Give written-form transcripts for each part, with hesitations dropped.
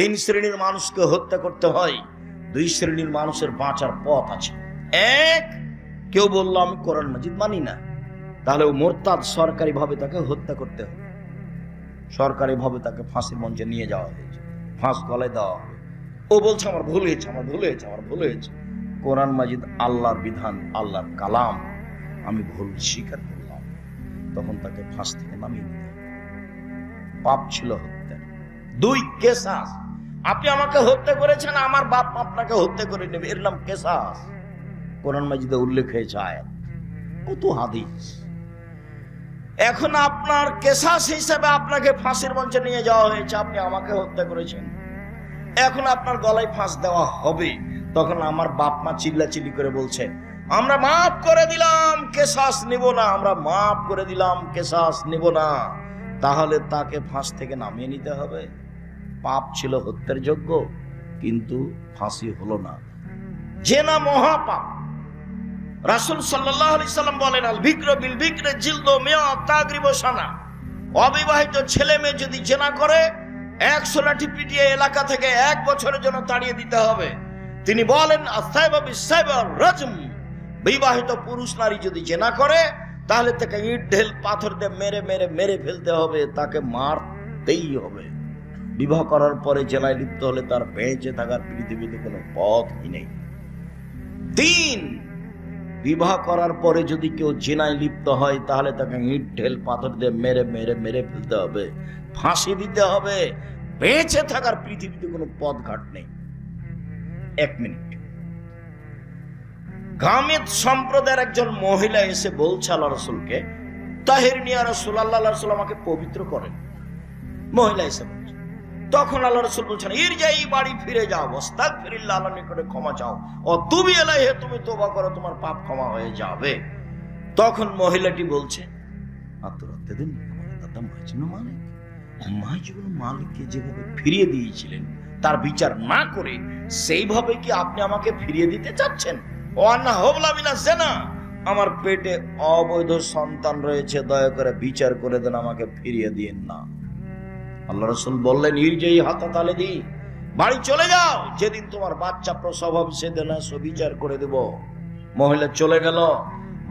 তিন শ্রেণীর মানুষকে হত্যা করতে হয়, দুই শ্রেণীর মানুষের বাঁচার পথ আছে। এক, কেউ বললো আমি কোরআন মাজিদ মানি না, তাহলে ও মোরতাদ, সরকারি ভাবে তাকে হত্যা করতে হবে, সরকারি ভাবে তাকে ফাঁসির মঞ্চে নিয়ে যাওয়া হয়েছে, ফাঁস গলায় দেওয়া হবে। ও বলছে আমার ভুল হয়েছে, আমার ভুল হয়েছে, আমার ভুল হয়েছে। কোরআন মাজিদ আল্লাহর বিধান, আল্লাহর কালাম, আমি ভুল স্বীকার করলাম, তখন তাকে ফাঁস থেকে নামিয়ে দিতে হবে। পাপ ছিল হত্যা। দুই, কেসাস। আপনি আমাকে হত্যা করেছেন, আমার বাপ আপনাকে হত্যা করে নেবে, এর নাম কেসাস। কোরআন মাজিদে উল্লেখ হয়েছে আয়াত, কত হাদিস। এখন আপনার কেসাস হিসেবে আপনাকে ফাঁসির মঞ্চে নিয়ে যাওয়া হয়েছে, আপনি আমাকে হত্যা করেছেন, এখন আপনার গলায় ফাঁস দেওয়া হবে। তখন আমার বাপ মা চিল্লাচিল্লি করে বলছে আমরা মাফ করে দিলাম, কেসাস নিব না, আমরা মাফ করে দিলাম, কেসাস নিব না। তাহলে তাকে ফাঁস থেকে নামিয়ে নিতে হবে। পাপ ছিল হত্যার যোগ্য, কিন্তু ফাঁসি হলো না। জেনা মহাপাপ। রাসূল সাল্লাল্লাহু আলাইহি সাল্লাম বলেন আল বিকরু বিল বিকরি জিলদু মিয়া তাগরিব সানা। অবিবাহিত ছেলে মেয়ে যদি জেনা করে 100 লাঠি পিটিয়ে এলাকা থেকে 1 বছরের জন্য তাড়িয়ে দিতে হবে। তিনি বলেন আসাইবা বিসাইবা রাজম। বিবাহিত পুরুষ নারী যদি জেনা করে তাহলে তাকে ইট ঢেল পাথর দিয়ে মেরে মেরে মেরে ফেলতে হবে, তাকে মারতেই হবে। বিবাহ করার পরে জেনায় লিপ্ত হলে তার বেঁচে থাকার পৃথিবীতে কোনো পথই নেই। 3, বিবাহ করার পরে যদি কেউ জেনায় লিপ্ত হয় তাহলে তাকে ইট ঢেল পাথর দিয়ে মেরে মেরে মেরে ফেলতে হবে, ফাঁসি দিতে হবে, বেঁচে থাকার পৃথিবীতে কোনো পথ ঘাট নেই। 1 মিনিট। গামেদ সম্প্রদায়ের একজন মহিলা এসে বলছে আল্লাহ রাসূলকে, তাহিরনি ইয়া রাসূলুল্লাহ, আল্লাহ রাসূল আমাকে পবিত্র করেন। মহিলা এসে বলছে, তখন আল্লাহ রাসূল বলছেন ইরজাই, বাড়ি ফিরে যাও, আস্তাগফিরুল্লাহ, আল্লাহর নিকটে ক্ষমা চাও, ও তুবি ইলাইহি, তুমি তওবা করো, তোমার পাপ ক্ষমা হয়ে যাবে। তখন মহিলাটি বলছে আত্মরত্তেদিন আমার দাদা মাইজুন মালিক, মাইজুন মালিককে যেভাবে ফিরিয়ে দিয়েছিলেন তার বিচার না করে সেইভাবে কি আপনি আমাকে ফিরিয়ে দিতে চাচ্ছেন? ওয়ান্না হবলা মিনা জেনা, আমার পেটে অবৈধ সন্তান রয়েছে, দয়া করে বিচার করে দেন, আমাকে ফিরিয়ে দিয়েন না। আল্লাহ রাসূল বললেন ইরজাই হাতা তালে দি, বাড়ি চলে যাও, যেদিন তোমার বাচ্চা প্রসব হবে সেদিন এসো, বিচার করে দেব। মহিলা চলে গেল,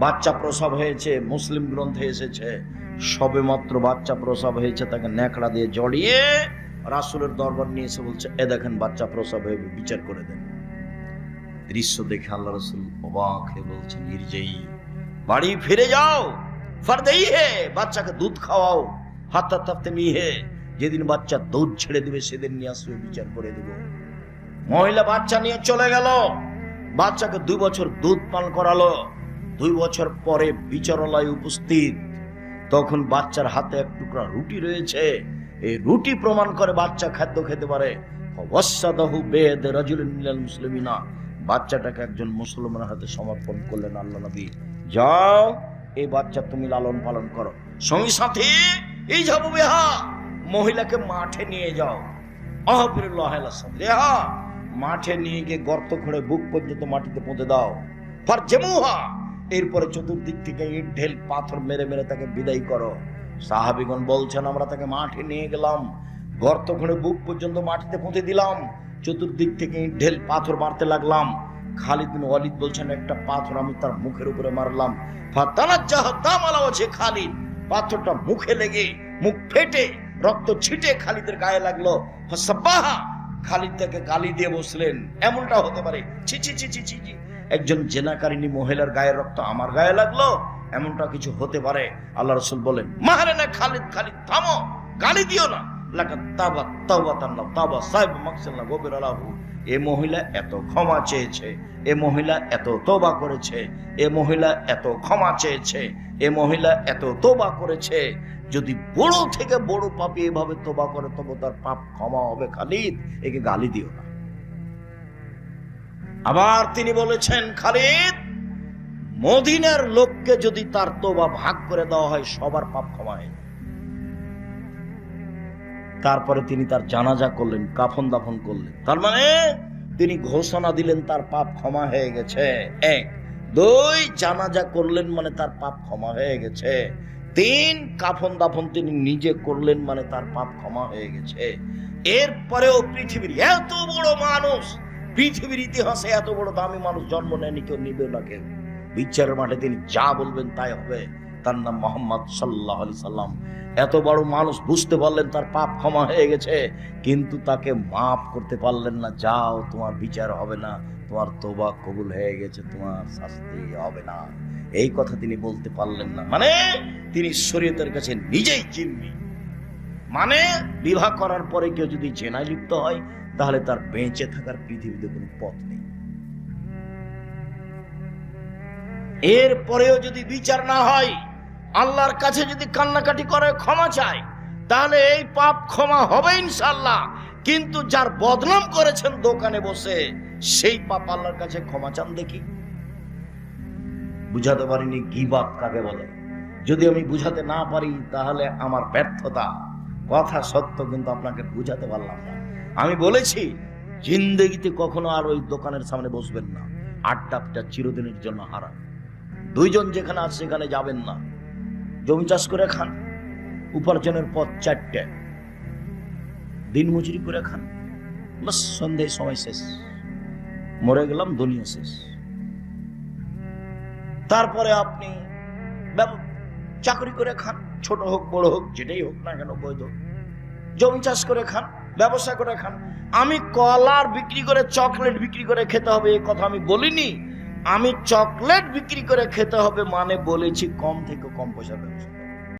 বাচ্চা প্রসব হয়েছে, মুসলিম গ্রন্থে এসেছে সবে মাত্র বাচ্চা প্রসব হয়েছে, তাকে ন্যাকড়া দিয়ে জড়িয়ে রাসূলের দরবার নিয়ে এসে বলছে এ দেখেন বাচ্চা প্রসব হয়ে, বিচার করে দেন। দৃশ্য দেখে আল্লাহ রাসূল অবাক হয়ে বলছেন ইরজাই, বাড়ি ফিরে যাও, ফারদেই হে, বাচ্চাকে দুধ খাওয়াও, হাত্তা তাফতেমি হে, যেদিন বাচ্চা দুধ ছেড়ে দিবে সেদিন নিয়ে আসবে, বিচার করে দেব। মহিলা বাচ্চা নিয়ে চলে গেল, বাচ্চাকে 2 বছর দুধ পান করালো। 2 বছর পরে বিচারালয় উপস্থিত, তখন বাচ্চার হাতে এক টুকরা রুটি রয়েছে, এই রুটি প্রমাণ করে বাচ্চা খাদ্য খেতে পারে। ওয়াসাদাহু বিয়াদি রাজুলিন মিনাল মুসলিমিনা, বাচ্চাটাকে একজন মুসলমানের হাতে সমর্পণ করলেন আল্লাহ নবী। যাও, এই বাচ্চা তুমি লালন পালন করো। সঙ্গী সাথী এই যাবো বিহা, মহিলাকে মাঠে নিয়ে যাও, আহফিরুল্লাহ সাদরিহা, মাঠে নিয়ে গিয়ে গর্ত খুঁড়ে বুক পর্যন্ত মাটিতে পুঁতে দাও। ফারজমুহা, এরপরে চতুর্দিক থেকে ইট ঢেল পাথর মেরে মেরে তাকে বিদায় করো। সাহাবীগণ বলছেন আমরা তাকে মাঠে নিয়ে গেলাম, গর্ত খুঁড়ে বুক পর্যন্ত মাটিতে পুঁতে দিলাম, চতুর্দিক থেকে ইট ঢেল পাথর মারতে লাগলাম। খালিদ বিন ওয়ালিদ বলছেন একটা পাথর আমি তার মুখের উপরে মারলাম, ফাতানাজ্জাহ দাম আলা ওয়াজহি খালিদ, পাথরটা মুখে লেগে মুখ ফেটে রক্ত ছিটে খালিদের গায়ে লাগলো। ফাসাব্বাহা, খালিদ তাকে গালি দিয়ে বসলেন, এমনটা হতে পারে? ছি ছি ছি ছি ছি, একজন জেনাকারিনী মহিলার গায়ের রক্ত আমার গায়ে লাগলো, এমনটা কিছু হতে পারে? আল্লাহ রাসূল বলেন মারে না খালিদ, খালিদ থামো, গালি দিও না। লাকাত তাওবা তাওবাতান তাওবা সাইব মাকসাল্লাহ গফির লাহু, এই মহিলা এত ক্ষমা চেয়েছে, এই মহিলা এত তওবা করেছে, এই মহিলা এত ক্ষমা চেয়েছে, এই মহিলা এত তওবা করেছে। যদি বড় থেকে বড় পাপী এভাবে তওবা করে তবে তার পাপ ক্ষমা হবে। খালিদ, একে গালি দিও না। আবার তিনি বলেছেন খালিদ, মদিনার লোককে যদি তার তওবা ভাগ করে দেওয়া হয় সবার পাপ ক্ষমা হয়। তারপরে তিনি তার জানাজা করলেন, কাফন দাফন করলেন, তার মানে তিনি ঘোষণা দিলেন তার পাপ ক্ষমা হয়ে গেছে। 1, 2, জানাজা করলেন মানে তার পাপ ক্ষমা হয়ে গেছে। 3, কাফন দাফন তিনি নিজে করলেন মানে তার পাপ ক্ষমা হয়ে গেছে। এরপরেও পৃথিবীর এত বড় মানুষ, পৃথিবীর ইতিহাসে এত বড় দামি মানুষ জন্ম নেয়নি, কেউ নিবে না কেউ। বিচারের মাঠে তিনি যা বলবেন তাই হবে। তার নাম মোহাম্মদ সাল্লাল্লাহু আলাইহি সাল্লাম। এত বড় মানুষ বুঝতে পারলেন তার পাপ ক্ষমা হয়ে গেছে, কিন্তু তাকে মাফ করতে পারলেন না। যাও, তোমার বিচার হবে না, তোমার তওবা কবুল হয়ে গেছে, তোমার শাস্তি হবে না, এই কথা তিনি বলতে পারলেন না। মানে তিনি শরীয়তের কাছে নিজেই জিম্মি। মানে বিবাহ করার পরে কেউ যদি জেনায় লিপ্ত হয়, তাহলে তার বেঁচে থাকার পৃথিবীতে কোনো পথ নেই। এরপরেও যদি বিচার না হয়, আল্লাহর কাছে যদি কান্নাকাটি করে ক্ষমা চায়, তাহলে এই পাপ ক্ষমা হবে ইনশাআল্লাহ। কিন্তু যার বদনাম করেছেন দোকানে বসে, সেই পাপ আল্লাহর কাছে ক্ষমা চান দেখি। বুঝাতে পারিনি গীবাত কাকে বলে। যদি আমি বুঝাতে না পারি তাহলে আমার ব্যর্থতা। কথা সত্য, কিন্তু আপনাকে বুঝাতে পারলাম না। আমি বলেছি জিন্দেগিতে কখনো আর ওই দোকানের সামনে বসবেন না। আড্ডাটা চিরদিনের জন্য হারাম। দুইজন যেখানে আছে সেখানে যাবেন না। জমি চাষ করে খান, উপার্জনের পথ চারটে, দিন মজুরি করে খান, বাস সন্ধ্যায় সময় শেষ, মরে গেলাম, দুনিয়া শেষ। তারপরে আপনি চাকরি করে খান, ছোট হোক বড় হোক, যেটাই হোক না কেন বৈধ। জমি চাষ করে খান, ব্যবসা করে খান। আমি কলার বিক্রি করে চকলেট বিক্রি করে খেতে হবে এই কথা আমি বলিনি। আমি চকলেট বিক্রি করে খেতে হবে মানে বলেছি কম থেকে কম পয়সার ব্যবসা।